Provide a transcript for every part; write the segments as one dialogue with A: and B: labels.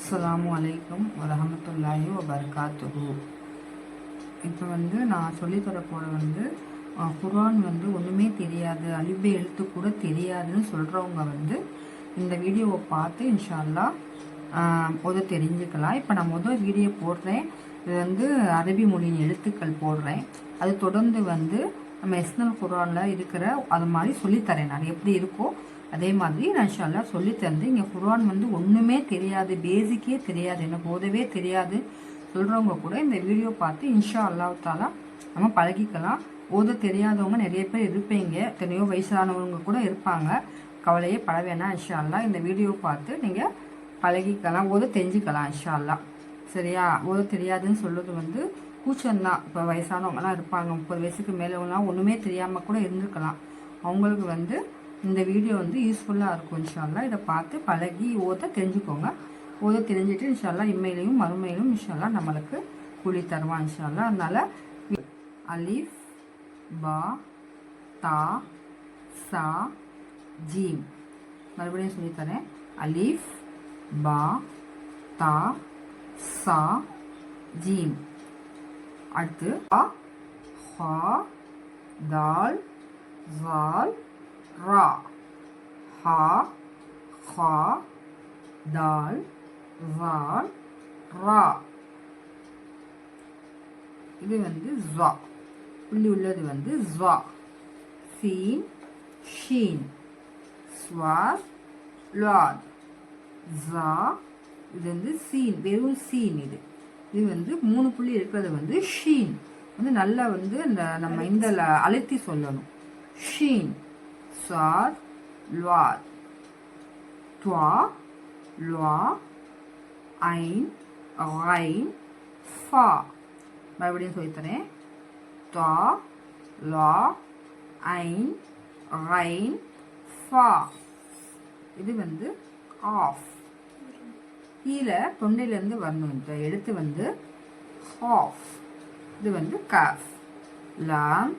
A: அஸ்ஸலாமு அலைக்கும் வரஹமத்துல்லாஹி வபரகாத்துஹு. இப்போ நான் சொல்லித்தர போகிற குர்ஆன் ஒன்றுமே தெரியாது, அலிபே எழுத்து கூட தெரியாதுன்னு சொல்கிறவங்க இந்த வீடியோவை பார்த்து இன்ஷா அல்லாஹ் தெரிஞ்சுக்கலாம். இப்போ நான் வீடியோ போடுறேன். இது அரபி மொழியின் எழுத்துக்கள் போடுறேன். அது தொடர்ந்து நம்ம எஸ்னல் குர்ஆனில் இருக்கிற அது மாதிரி சொல்லித்தரேன். நான் எப்படி இருக்கோ அதே மாதிரி நான் இன்ஷா அல்லாஹ் சொல்லி தந்து இங்கே குர்ஆன் ஒன்றுமே தெரியாது, பேசிக்கே தெரியாது, எனக்கு ஓதவே தெரியாது சொல்கிறவங்க கூட இந்த வீடியோ பார்த்து இன்ஷா அல்லாஹ் தாலா நம்ம பழகிக்கலாம். ஓத தெரியாதவங்க நிறைய பேர் இருப்பீங்க, எத்தனையோ வயசானவங்க கூட இருப்பாங்க. கவலையே பட வேணாம். இன்ஷா அல்லாஹ் இந்த வீடியோ பார்த்து நீங்கள் பழகிக்கலாம், ஓத தெரிஞ்சுக்கலாம் இன்ஷா அல்லாஹ். சரியா? ஓத தெரியாதுன்னு சொல்கிறது கூச்சம்தான். இப்போ வயசானவங்கலாம் இருப்பாங்க, 30 வயசுக்கு மேலவங்களாம் ஒன்றுமே தெரியாமல் கூட இருந்திருக்கலாம். அவங்களுக்கு இந்த வீடியோ யூஸ்ஃபுல்லாக இருக்கும். இன்ஷா அல்லாஹ் இதை பார்த்து பழகி ஓத தெரிஞ்சுக்கோங்க. ஓத தெரிஞ்சுட்டு இன்ஷா அல்லாஹ் இம்மையிலையும் மறுமையிலும் இன்ஷா அல்லாஹ் நம்மளுக்கு கூலி தருவான் இன்ஷா அல்லாஹ். அதனால் அலிஃப் பா தா சா ஜீம் மறுபடியும் சொல்லித்தரேன். அலிஃப் பா தா சா ஜீம். அடுத்து அ ஹா தால் ஜால் ரா. ஹா ஹா தால் ஜால் ரா. இது ஜா. புள்ளி உள்ளது ஜா. சீன் ஷீன் ஸ்வார் லாத் ஜா. இது சீன், வெறும் சீன். இது 3 புள்ளி இருக்கிறது ஷீன். நல்லா இந்த நம்ம இந்த அழுத்தி சொல்லணும். ஷீன் சாத் லாத் துவா லுவா ஐன் ஐன் ஃபா. மறுபடியும் சொல்லித்தரேன். துவா லா ஐன் ஐன் ஃபா. இது ஆஃப். கீழே தொண்டையிலேருந்து வரணும். இந்த எழுத்து ஹாஃப். இது காஃப். லாம்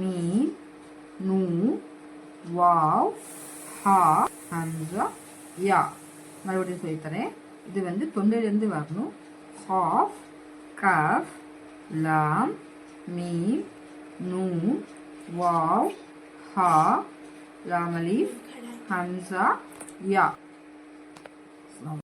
A: மீம் நூ வாவ் ஹா ஹம்ஸா யா. மறுபடியும் சொல்லித்தரேன். இது தொண்டையிலேருந்து வரணும். ஹாஃப் காஃப் லாம் மீம் நூ வாவ் ஹா லாம் அலீஃப் ஹம்ஸா யா.